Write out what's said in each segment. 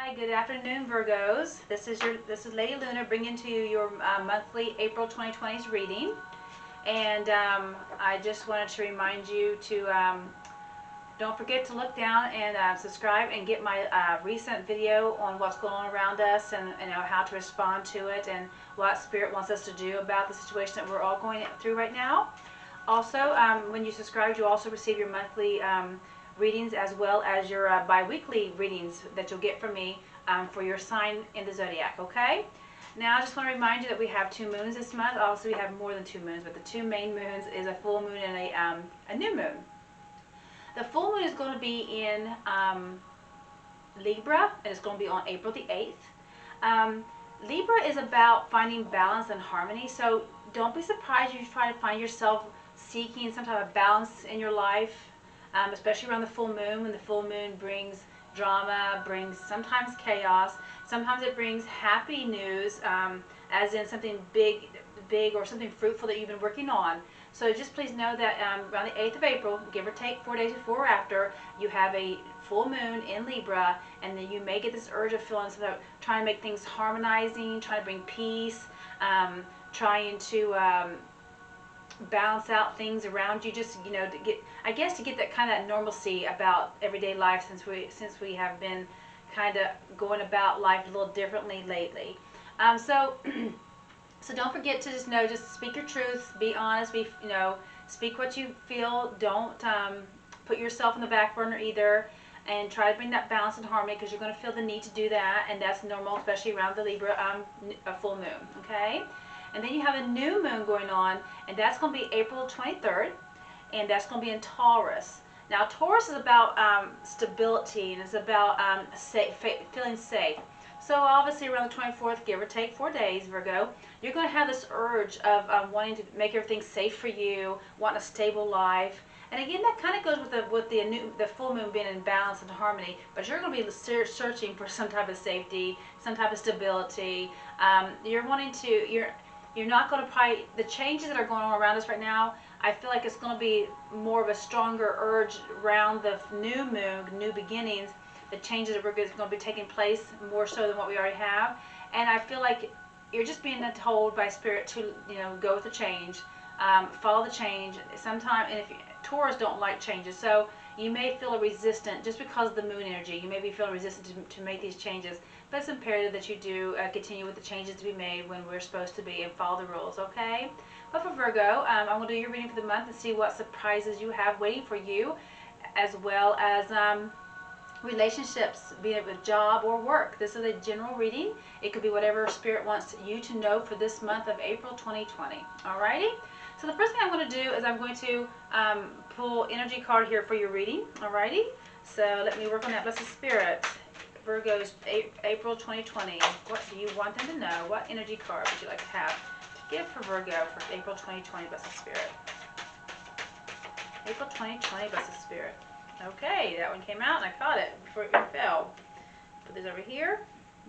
Hi, good afternoon, Virgos. This is Lady Luna bringing to you your monthly April 2020's reading, and I just wanted to remind you to don't forget to look down and subscribe and get my recent video on what's going on around us and how to respond to it and what Spirit wants us to do about the situation that we're all going through right now. Also, when you subscribe, you also receive your monthly readings as well as your bi-weekly readings that you'll get from me for your sign in the zodiac, okay? Now, I just want to remind you that we have 2 moons this month. Also, we have more than 2 moons, but the 2 main moons is a full moon and a new moon. The full moon is going to be in Libra, and it's going to be on April the 8th. Libra is about finding balance and harmony, so don't be surprised if you try to find yourself seeking some type of balance in your life, especially around the full moon, when the full moon brings drama, brings sometimes chaos, sometimes it brings happy news, as in something big or something fruitful that you've been working on. So just please know that around the 8th of April, give or take 4 days before or after, you have a full moon in Libra, and then you may get this urge of feeling sort of trying to make things harmonizing, trying to bring peace, trying to balance out things around you, just to get that kind of normalcy about everyday life, since we have been kind of going about life a little differently lately. So don't forget to just speak your truth, be honest, speak what you feel. Don't put yourself in the back burner either, and try to bring that balance and harmony, because you're going to feel the need to do that, and that's normal, especially around the Libra full moon, okay? And then you have a new moon going on, and that's going to be April 23rd, and that's going to be in Taurus. Now, Taurus is about stability, and it's about feeling safe. So obviously around the 24th, give or take 4 days, Virgo, you're going to have this urge of wanting to make everything safe for you, wanting a stable life. And again, that kind of goes with the full moon being in balance and harmony. But you're going to be searching for some type of safety, some type of stability. You're not going to probably, the changes that are going on around us right now, I feel like it's going to be more of a stronger urge around the new moon, new beginnings. The changes that are going to be taking place more so than what we already have. And I feel like you're just being told by Spirit to, go with the change, follow the change. Sometimes, and if Taurus don't like changes, so you may feel a resistant just because of the moon energy. You may be feeling resistant to make these changes, but it's imperative that you do continue with the changes to be made when we're supposed to be, and follow the rules, okay? But for Virgo, I'm going to do your reading for the month and see what surprises you have waiting for you, as well as relationships, be it with job or work. This is a general reading. It could be whatever Spirit wants you to know for this month of April 2020. Alrighty? So the first thing I'm going to do is I'm going to pull energy card here for your reading. Alrighty? So let me work on that. Blessed Spirit. Virgo's April 2020. What do you want them to know? What energy card would you like to have to give for Virgo for April 2020, Blessed Spirit? April 2020, Blessed Spirit. Okay, that one came out and I caught it before it even fell. Put this over here.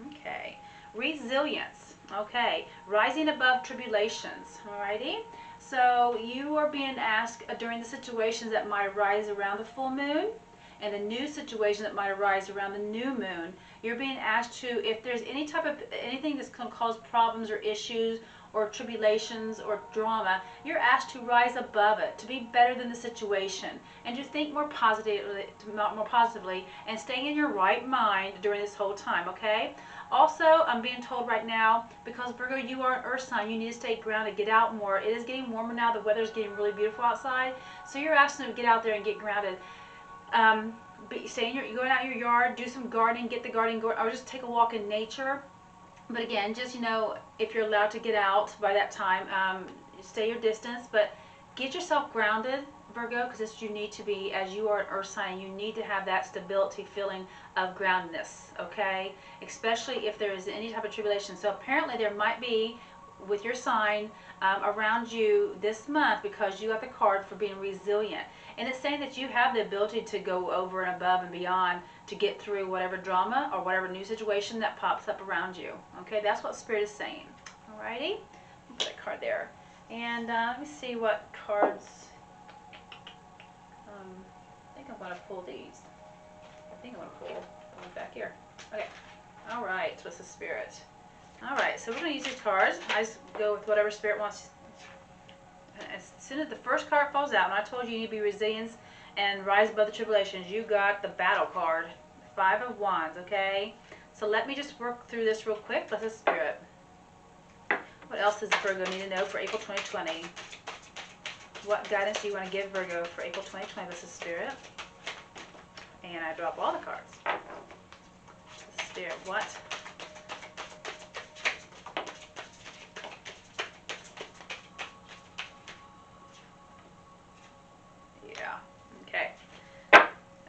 Okay. Resilience. Okay. Rising above tribulations. Alrighty. So you are being asked during the situations that might arise around the full moon, and the new situation that might arise around the new moon, you're being asked to, if there's anything that's going to cause problems or issues or tribulations or drama, you're asked to rise above it, to be better than the situation, and to think more positively, and stay in your right mind during this whole time, okay? Also, I'm being told right now, because Virgo, you are an earth sign, you need to stay grounded, get out more. It is getting warmer now, the weather's getting really beautiful outside, so you're asked to get out there and get grounded. You're going out in your yard, do some gardening, get the garden going, or just take a walk in nature. But again, just, if you're allowed to get out by that time, stay your distance, but get yourself grounded, Virgo, because this you need to be, as you are an earth sign, you need to have that stability feeling of groundedness, okay? Especially if there is any type of tribulation. So apparently there might be, with your sign, around you this month, because you got the card for being resilient. And it's saying that you have the ability to go over and above and beyond to get through whatever drama or whatever new situation that pops up around you. Okay, that's what Spirit is saying. Alrighty, put that card there. And let me see what cards. I think I'm going to pull these. I think I'm going to pull them back here. Okay. All right, what's the Spirit? All right, so we're going to use these cards. I just go with whatever Spirit wants. As soon as the first card falls out, and I told you you need to be resilient and rise above the tribulations, you got the Battle card, 5 of Wands, okay? So let me just work through this real quick. Bless the Spirit. What else does Virgo need to know for April 2020? What guidance do you want to give Virgo for April 2020? Bless the Spirit. And I drop all the cards. Bless the Spirit, what? Okay.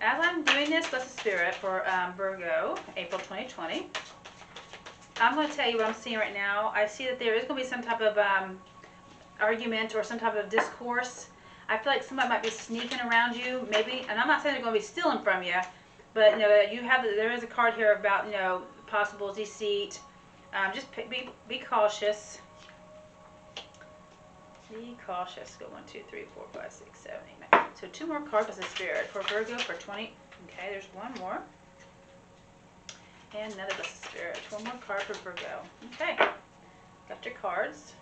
As I'm doing this, bless the Spirit, for Virgo, April 2020, I'm going to tell you what I'm seeing right now. I see that there is going to be some type of argument or some type of discourse. I feel like somebody might be sneaking around you, maybe, and I'm not saying they're going to be stealing from you, but you have there is a card here about possible deceit. Just be cautious. Be cautious. Go 1, 2, 3, 4, 5, 6, 7, 8, 9. So 2 more cards of the Spirit for Virgo for 20. Okay, there's 1 more. And another blessed Spirit. 1 more card for Virgo. Okay, got your cards.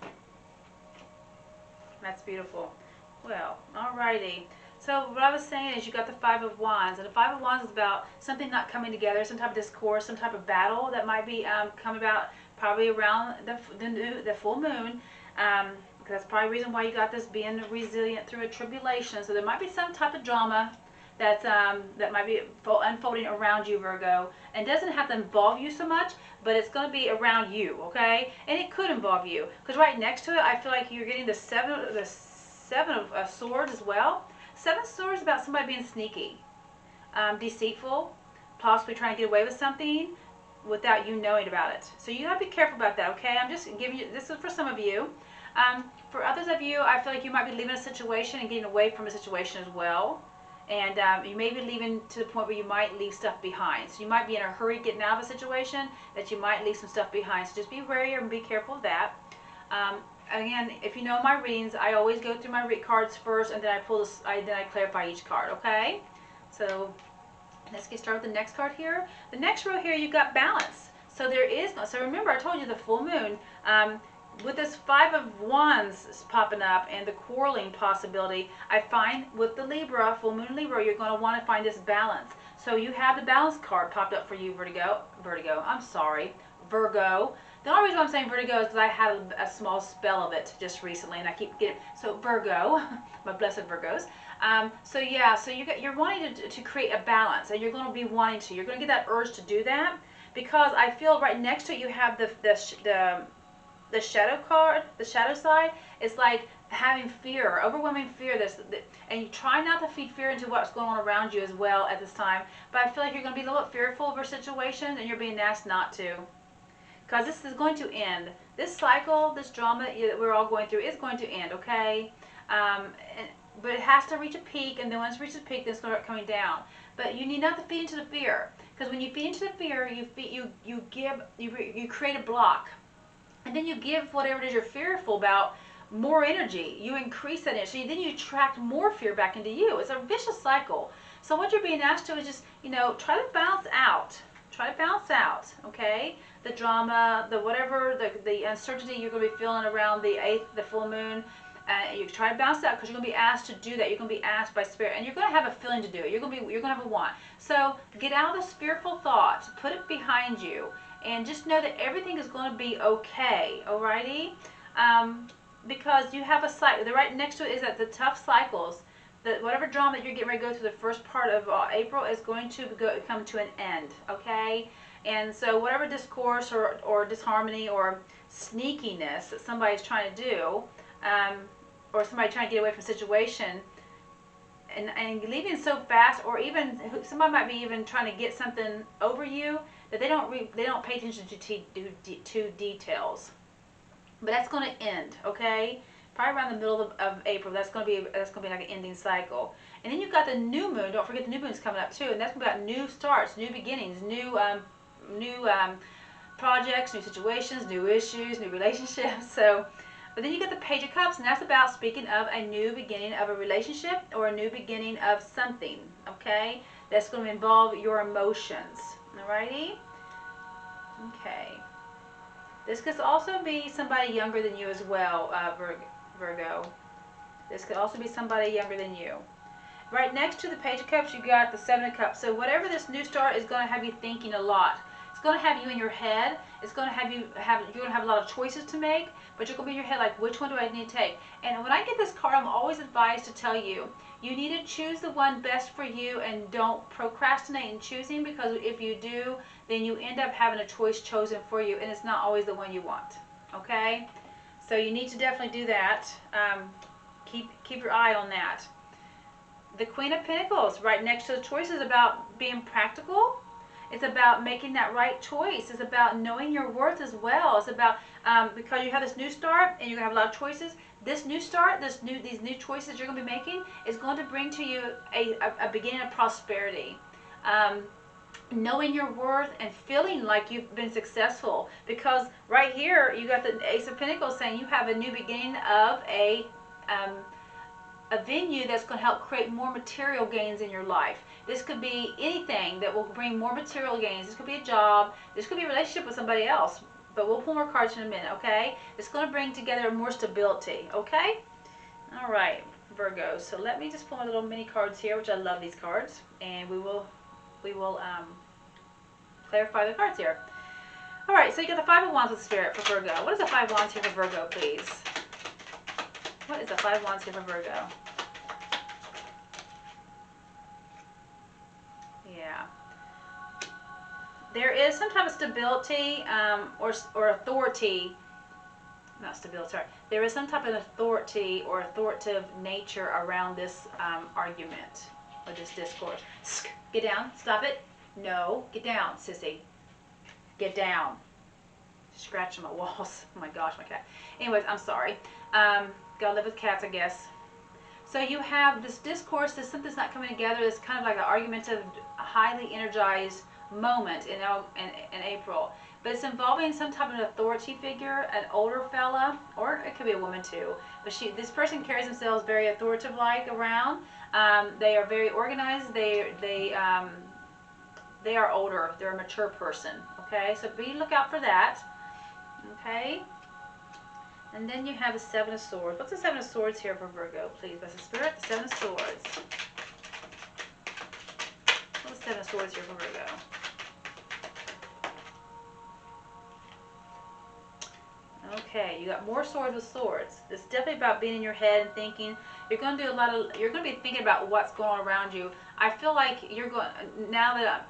That's beautiful. Well, alrighty. So what I was saying is you got the 5 of Wands, and the 5 of Wands is about something not coming together, some type of discourse, some type of battle that might be coming about probably around the full moon. That's probably the reason why you got this, being resilient through a tribulation. So there might be some type of drama that might be unfolding around you, Virgo. And it doesn't have to involve you so much, but it's going to be around you, okay? And it could involve you. Because right next to it, I feel like you're getting the seven of Swords as well. 7 of Swords is about somebody being sneaky, deceitful, possibly trying to get away with something without you knowing about it. So you got to be careful about that, okay? I'm just giving you, this is for some of you. For others of you, I feel like you might be leaving a situation and getting away from a situation as well. And you may be leaving to the point where you might leave stuff behind. So you might be in a hurry getting out of a situation that you might leave some stuff behind. So just be wary and be careful of that. Again, if you know my readings, I always go through my cards first, and then I pull this. Then I clarify each card. Okay. So let's get started with the next card here. The next row here, you've got balance. So there is no. So remember, I told you the full moon. With this 5 of Wands popping up and the quarreling possibility, I find with the Libra, full moon Libra, you're going to want to find this balance. So you have the balance card popped up for you, Virgo. I'm sorry, Virgo. The only reason I'm saying Virgo is because I had a small spell of it just recently, and I keep getting, so Virgo, my blessed Virgos. So yeah, so you're wanting to create a balance, and you're going to be wanting to. You're going to get that urge to do that, because I feel right next to it you have the shadow card, the shadow side. Is like having fear, overwhelming fear. And you try not to feed fear into what's going on around you as well at this time. But I feel like you're going to be a little bit fearful of your situation, and you're being asked not to. Because this is going to end. This cycle, this drama that we're all going through is going to end, okay? But it has to reach a peak, and then once it reaches a peak, then it's going to start coming down. But you need not to feed into the fear. Because when you feed into the fear, you create a block. And then you give whatever it is you're fearful about more energy. You increase that energy. Then you attract more fear back into you. It's a vicious cycle. So what you're being asked to is just, try to balance out. Try to balance out, okay? The drama, the whatever, the uncertainty you're going to be feeling around the 8th, the full moon. You try to balance out, because you're going to be asked to do that. You're going to be asked by Spirit, and you're going to have a feeling to do it. You're going to have a want. So get out of this fearful thought. Put it behind you. And just know that everything is going to be okay, alrighty? Because you have a cycle. Right next to it is that the tough cycles, that whatever drama that you're getting ready to go through the first part of April is going to come to an end, okay? And so whatever discourse or disharmony or sneakiness that somebody's trying to do, or somebody trying to get away from a situation, and leaving so fast, or even somebody might be even trying to get something over you, that they don't pay attention to details. But that's going to end, okay? Probably around the middle of April. That's going to be like an ending cycle. And then you've got the new moon. Don't forget the new moon's coming up too, and that's about new starts, new beginnings, new projects, new situations, new issues, new relationships. So, but then you get the Page of Cups, and that's about speaking of a new beginning of a relationship or a new beginning of something, okay? That's going to involve your emotions. Alrighty? Okay. This could also be somebody younger than you as well, Virgo. This could also be somebody younger than you. Right next to the Page of Cups, you got the Seven of Cups. So whatever this new start is going to have you thinking a lot. It's going to have you in your head. It's going to have you're going to have a lot of choices to make, but you're going to be in your head like, which one do I need to take? And when I get this card, I'm always advised to tell you, you need to choose the one best for you and don't procrastinate in choosing, because if you do, then you end up having a choice chosen for you, and it's not always the one you want. Okay? So you need to definitely do that. Keep your eye on that. The Queen of Pentacles, right next to the choice, is about being practical. It's about making that right choice. It's about knowing your worth as well. It's about, because you have this new start and you're going to have a lot of choices, this new start, these new choices you're going to be making is going to bring to you a beginning of prosperity. Knowing your worth and feeling like you've been successful. Because right here, you got the Ace of Pentacles saying you have a new beginning of a venue that's going to help create more material gains in your life. This could be anything that will bring more material gains. This could be a job. This could be a relationship with somebody else. But we'll pull more cards in a minute, okay? It's going to bring together more stability, okay? All right, Virgo. So let me just pull my little mini cards here, which I love these cards. And we will clarify the cards here. All right, so you got the Five of Wands with Spirit for Virgo. What is the Five of Wands here for Virgo, please? What is the Five of Wands here for Virgo? Yeah. There is some type of stability or authority. Not stability, sorry. There is some type of authority or authoritative nature around this argument or this discourse. Get down. Stop it. No. Get down, sissy. Get down. Scratching my walls. Oh my gosh, my cat. Anyways, I'm sorry. Gotta live with cats, I guess. So you have this discourse, this something's not coming together. It's kind of like an argumentative, highly energized moment in April. But it's involving some type of authority figure, an older fella, or it could be a woman too. But this person carries themselves very authoritative-like around. They are very organized. They are older. They're a mature person. Okay, so be lookout for that. Okay. And then you have the Seven of Swords. What's the Seven of Swords here for Virgo, please? That's the Spirit, the Seven of Swords. What's the Seven of Swords here for Virgo? Okay, you got more Swords with Swords. It's definitely about being in your head and thinking. You're going to do you're going to be thinking about what's going on around you. I feel like you're going, now that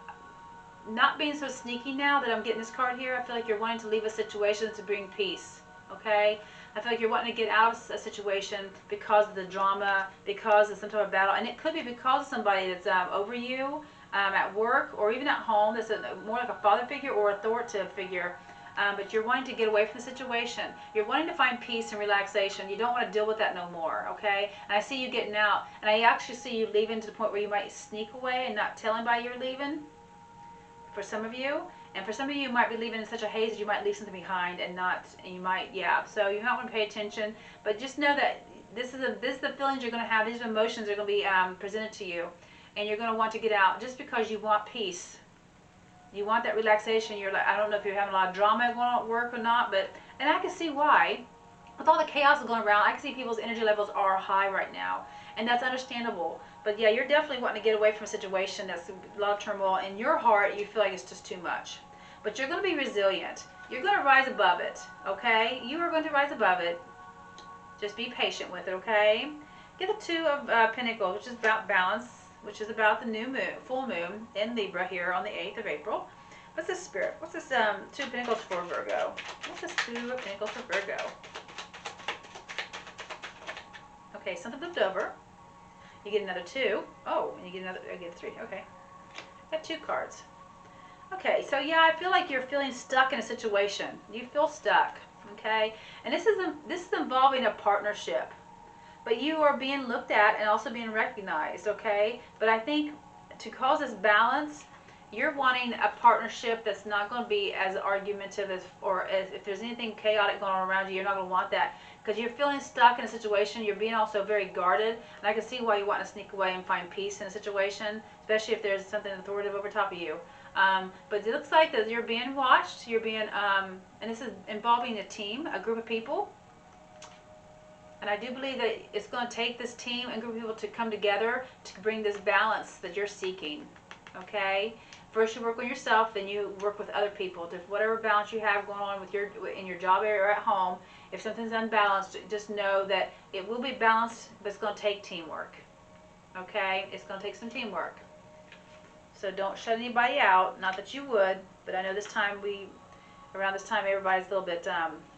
I'm not being so sneaky now that I'm getting this card here, I feel like you're wanting to leave a situation to bring peace. Okay, I feel like you're wanting to get out of a situation because of the drama, because of some type of battle, and it could be because of somebody that's over you at work or even at home. That's more like a father figure or authoritative figure. But you're wanting to get away from the situation. You're wanting to find peace and relaxation. You don't want to deal with that no more, okay? And I see you getting out, and I actually see you leaving to the point where you might sneak away and not tell anybody you're leaving. For some of you. And for some of you, you might be leaving in such a haze that you might leave something behind and you might, yeah. So you might want to pay attention. But just know that this is the feelings you're going to have. These emotions are going to be presented to you. And you're going to want to get out just because you want peace. You want that relaxation. You're like, I don't know if you're having a lot of drama going on at work or not, and I can see why. With all the chaos going around, I can see people's energy levels are high right now. And that's understandable. But yeah, you're definitely wanting to get away from a situation that's a lot of turmoil. In your heart, you feel like it's just too much. But you're going to be resilient. You're going to rise above it, okay? You are going to rise above it. Just be patient with it, okay? Get the Two of Pentacles, which is about balance, which is about the new moon, full moon in Libra here on the 8th of April. What's this Spirit? What's this Two of Pentacles for Virgo? What's this Two of Pentacles for Virgo? Okay, something flipped over. You get another 2. Oh, and you get another, I get 3. Okay. Got 2 cards. Okay, so yeah, I feel like you're feeling stuck in a situation. You feel stuck, okay? And this is involving a partnership. But you are being looked at and also being recognized, okay? But I think to cause this balance, you're wanting a partnership that's not going to be as argumentative as if there's anything chaotic going on around you, you're not going to want that. Because you're feeling stuck in a situation, you're being also very guarded. And I can see why you want to sneak away and find peace in a situation, especially if there's something authoritative over top of you. But it looks like that you're being watched. You're being, and this is involving a team, a group of people. And I do believe that it's going to take this team and group of people to come together to bring this balance that you're seeking. Okay? First you work on yourself, then you work with other people. To whatever balance you have going on with in your job area or at home, if something's unbalanced, just know that it will be balanced, but it's going to take teamwork. Okay? It's going to take some teamwork. So don't shut anybody out. Not that you would, but I know this time around this time everybody's a little bit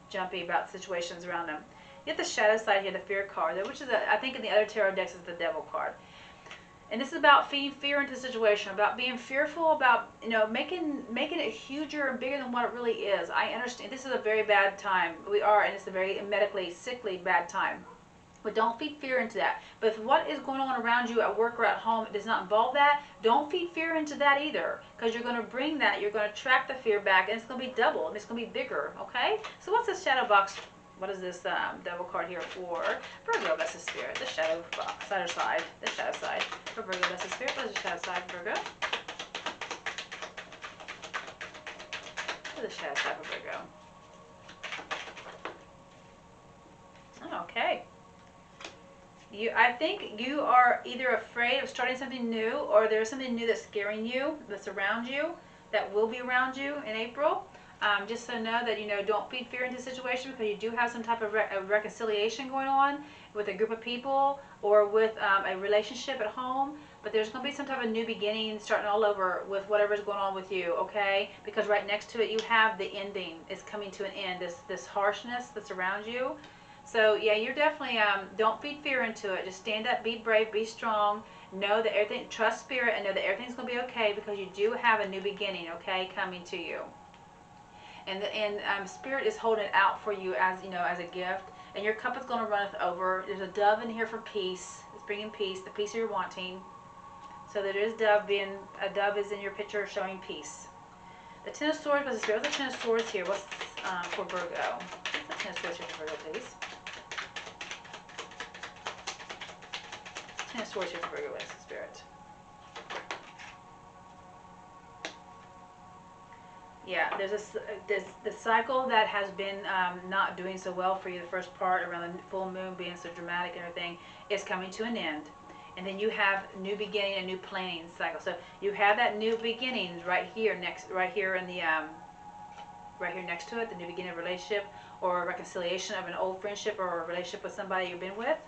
jumpy about situations around them. You have the shadow side here, the fear card, which is, I think in the other tarot decks is the devil card. And this is about feeding fear into the situation, about being fearful, about, making it huger and bigger than what it really is. I understand this is a very bad time. And it's a very medically, sickly bad time. But don't feed fear into that. But if what is going on around you at work or at home does not involve that, don't feed fear into that either. Because you're going to bring that, you're going to attract the fear back, and it's going to be double, and it's going to be bigger, okay? So what's this shadow box? What is this devil card here for Virgo? That's the spirit. The shadow box, side. The shadow side for Virgo. That's the spirit. What is the shadow side for Virgo? What is the shadow side for Virgo? Okay. I think you are either afraid of starting something new, or there's something new that's scaring you, that's around you, that will be around you in April. Just so know that, don't feed fear into the situation, because you do have some type of reconciliation going on with a group of people or with a relationship at home. But there's going to be some type of new beginning starting all over with whatever's going on with you, okay? Because right next to it you have the ending. It's coming to an end, this harshness that's around you. So yeah, you're definitely, don't feed fear into it. Just stand up, be brave, be strong. Know that everything, trust spirit, and know that everything's going to be okay, because you do have a new beginning, okay, coming to you. And spirit is holding it out for you as, as a gift. And your cup is going to runneth over. There's a dove in here for peace. It's bringing peace, the peace you're wanting. So there is a dove is in your picture showing peace. The Ten of Swords, what's the spirit? What's the Ten of Swords here? What's for Virgo? What's the Ten of Swords here for Virgo, please? Ten of Swords here for Virgo, what's the spirit? Yeah, there's the cycle that has been not doing so well for you. The first part around the full moon being so dramatic and everything is coming to an end, and then you have new beginning, a new planning cycle. So you have that new beginning right here in the right here next to it, the new beginning of a relationship or a reconciliation of an old friendship or a relationship with somebody you've been with.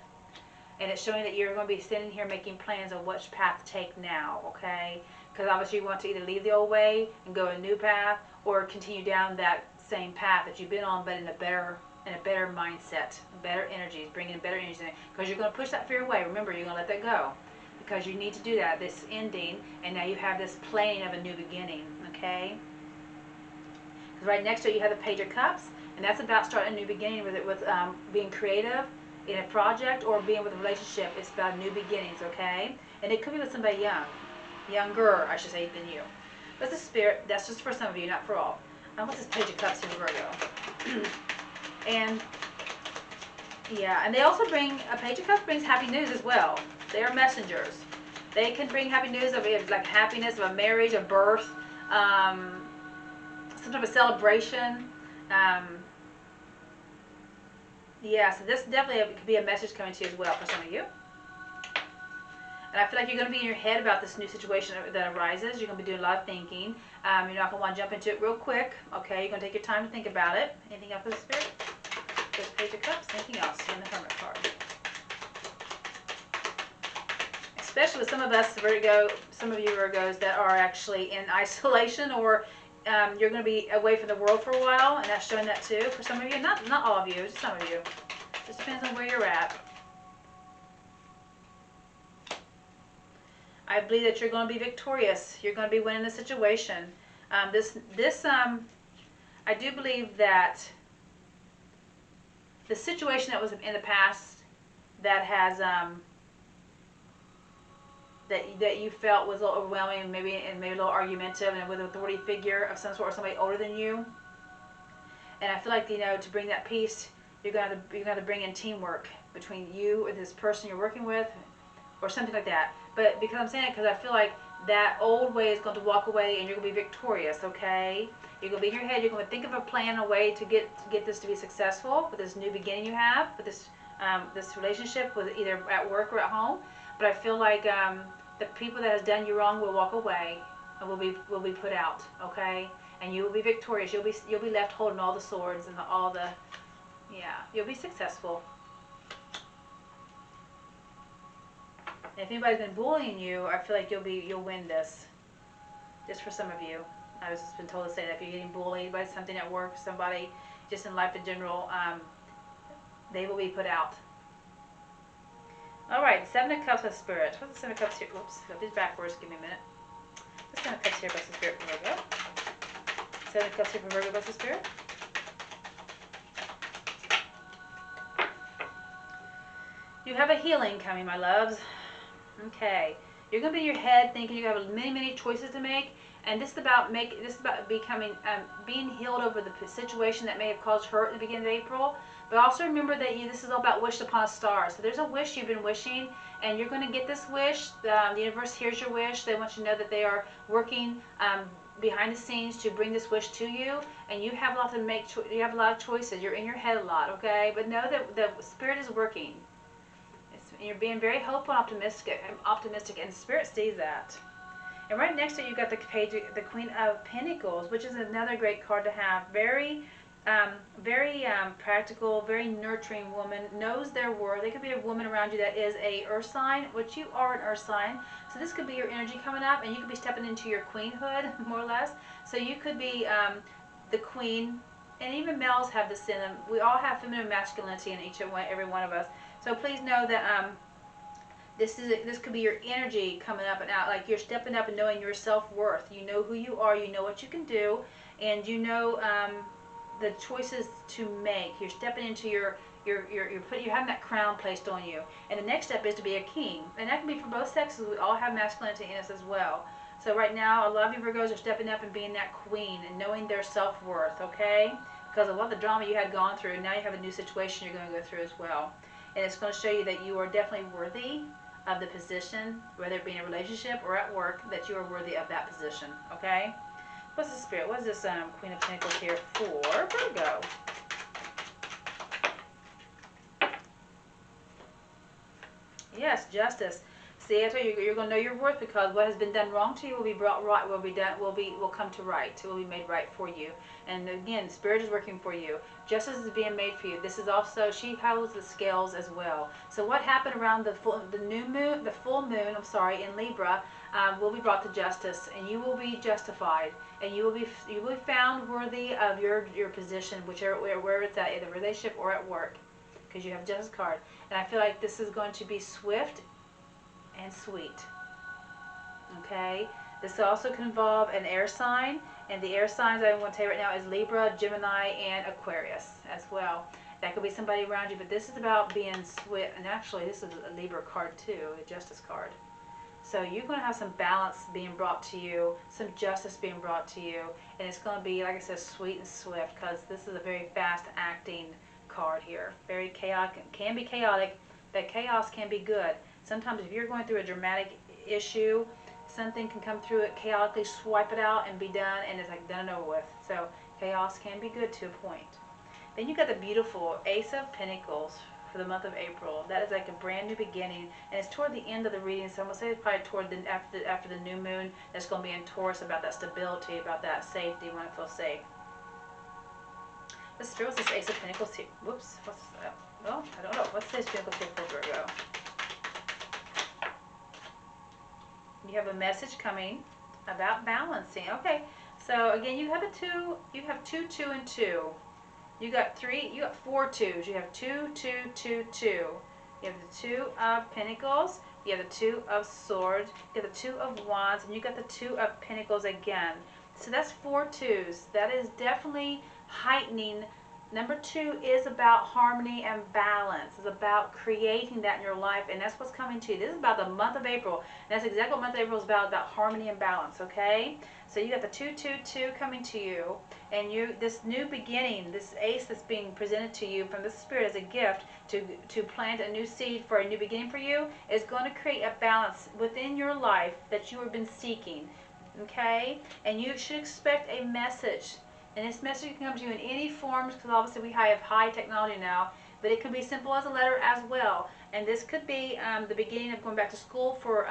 And it's showing that you're going to be sitting here making plans on which path to take now, okay? Because obviously you want to either leave the old way and go a new path, or continue down that same path that you've been on, but in a better mindset, better energies, bringing better energies in. Because you're going to push that fear away. Remember, you're going to let that go, because you need to do that. This ending, and now you have this planning of a new beginning, okay? Because right next to it you have the Page of Cups, and that's about starting a new beginning with being creative in a project or being with a relationship. It's about new beginnings, okay? And it could be with somebody younger, I should say, than you. But the spirit, that's just for some of you, not for all. What's this Page of Cups in Virgo? And yeah, and they also bring, a Page of Cups brings happy news as well. They are messengers. They can bring happy news of like happiness, of a marriage, a birth, some type of celebration. Yeah, so this definitely could be a message coming to you as well for some of you. And I feel like you're going to be in your head about this new situation that arises. You're going to be doing a lot of thinking. You're not going to want to jump into it real quick. Okay, you're going to take your time to think about it. Anything else for the spirit? There's Page of Cups. Anything else in the Hermit card? Especially with some of us Virgo, some of you Virgos that are actually in isolation, or you're going to be away from the world for a while, and that's showing that too for some of you. Not all of you, just some of you. Just depends on where you're at. I believe that you're going to be victorious. You're going to be winning the situation. I do believe that the situation that was in the past that has that you felt was a little overwhelming, and maybe a little argumentative, and with an authority figure of some sort, or somebody older than you. And I feel like, to bring that peace, you're going to bring in teamwork between you and this person you're working with, or something like that. But because I'm saying it, because I feel like that old way is going to walk away and you're going to be victorious, okay? You're going to be in your head. You're going to think of a plan, a way to get this to be successful with this new beginning you have, with this relationship, with either at work or at home. But I feel like the people that has done you wrong will walk away and will be put out, okay? And you will be victorious. You'll be left holding all the swords and you'll be successful. And if anybody's been bullying you, I feel like you'll win this. Just for some of you, I was just been told to say that if you're getting bullied by something at work, somebody, just in life in general, they will be put out. All right, Seven of Cups of Spirit. What's the Seven of Cups here? Whoops, got these backwards. Give me a minute. What's the Seven of Cups here? Bless the Spirit for Virgo. Seven of Cups here for Virgo. Bless the Spirit. You have a healing coming, my loves. Okay, you're gonna be in your head thinking you have many choices to make, and this is about becoming being healed over the situation that may have caused hurt at the beginning of April. But also remember that this is all about wish upon a star. So there's a wish you've been wishing, and you're going to get this wish. The universe hears your wish. They want you to know that they are working behind the scenes to bring this wish to you, and you have a lot of choices. You're in your head a lot, okay? But know that the Spirit is working. You're being very hopeful and optimistic, and the Spirit sees that. And right next to it, you've got the Queen of Pentacles, which is another great card to have. Very practical, very nurturing woman, knows their worth. There could be a woman around you that is a earth sign, which you are an earth sign. So this could be your energy coming up, and you could be stepping into your queenhood, more or less. So you could be the queen, and even males have this in them. We all have feminine masculinity in every one of us. So please know that this could be your energy coming up and out, like you're stepping up and knowing your self-worth. You know who you are, you know what you can do, and you know the choices to make. You're stepping into you're having that crown placed on you. And the next step is to be a king. And that can be for both sexes. We all have masculinity in us as well. So right now, a lot of you Virgos are stepping up and being that queen and knowing their self-worth, okay? Because of all the drama you had gone through, now you have a new situation you're going to go through as well. And it's going to show you that you are definitely worthy of the position, whether it be in a relationship or at work, that you are worthy of that position, okay? What's the Spirit? What is this Queen of Pentacles here for Virgo? Yes, justice. See, I told you, you're going to know your worth, because what has been done wrong to you will be brought right, will come to right. It will be made right for you. And again, Spirit is working for you. Justice is being made for you. This is also, she holds the scales as well. So what happened around the full moon, in Libra, will be brought to justice, and you will be justified, and you will be found worthy of your position, where it's at, in a relationship or at work, because you have Justice card. And I feel like this is going to be swift and sweet. Okay, this also can involve an air sign, and the air signs I want to tell you right now is Libra, Gemini, and Aquarius as well. That could be somebody around you, but this is about being swift. And actually, this is a Libra card too, a Justice card. So you're going to have some balance being brought to you, some justice being brought to you, and it's going to be, like I said, sweet and swift, because this is a very fast acting card here. Very chaotic, can be chaotic, but chaos can be good. Sometimes if you're going through a dramatic issue, something can come through it, chaotically swipe it out and be done, and it's like done and over with. So chaos can be good to a point. Then you got the beautiful Ace of Pentacles for the month of April. That is like a brand new beginning, and it's toward the end of the reading, so I'm going to say it's probably toward after the new moon. That's going to be in Taurus, about that stability, about that safety, when I feel safe. Let's throw this Ace of Pentacles here. Whoops, what's that? Well, I don't know. What's this Pentacles here for Virgo? You have a message coming about balancing. Okay, so again, you have two, 2, and 2. You got 4 twos. You have 2, 2, 2, 2. You have the 2 of Pentacles. You have the 2 of Swords. You have the 2 of Wands, and you got the 2 of Pentacles again. So that's 4 twos. That is definitely heightening. Number 2 is about harmony and balance. It's about creating that in your life, and that's what's coming to you. This is about the month of April. And that's exactly what month of April is about harmony and balance, okay? So you got the 222 coming to you, and this new beginning, this ace that's being presented to you from the Spirit as a gift to plant a new seed for a new beginning for you, is going to create a balance within your life that you have been seeking. Okay? And you should expect a message. And this message can come to you in any forms, because obviously we have high technology now, but it can be simple as a letter as well. And this could be the beginning of going back to school for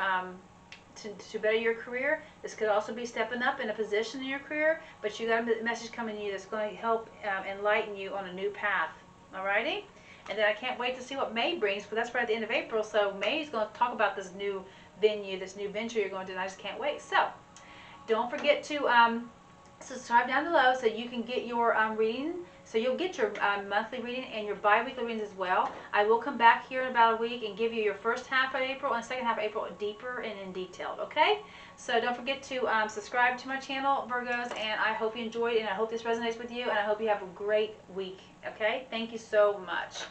to better your career. This could also be stepping up in a position in your career, but you got a message coming to you that's going to help enlighten you on a new path. Alrighty? And then I can't wait to see what May brings, because that's right at the end of April, so May is going to talk about this new venue, this new venture you're going to do, and I just can't wait. So, don't forget to subscribe down below so you can get your reading. So you'll get your monthly reading and your bi-weekly readings as well. I will come back here in about a week and give you your first half of April and second half of April deeper and in detail, okay? So don't forget to subscribe to my channel, Virgos, and I hope you enjoyed it, and I hope this resonates with you, and I hope you have a great week, okay? Thank you so much.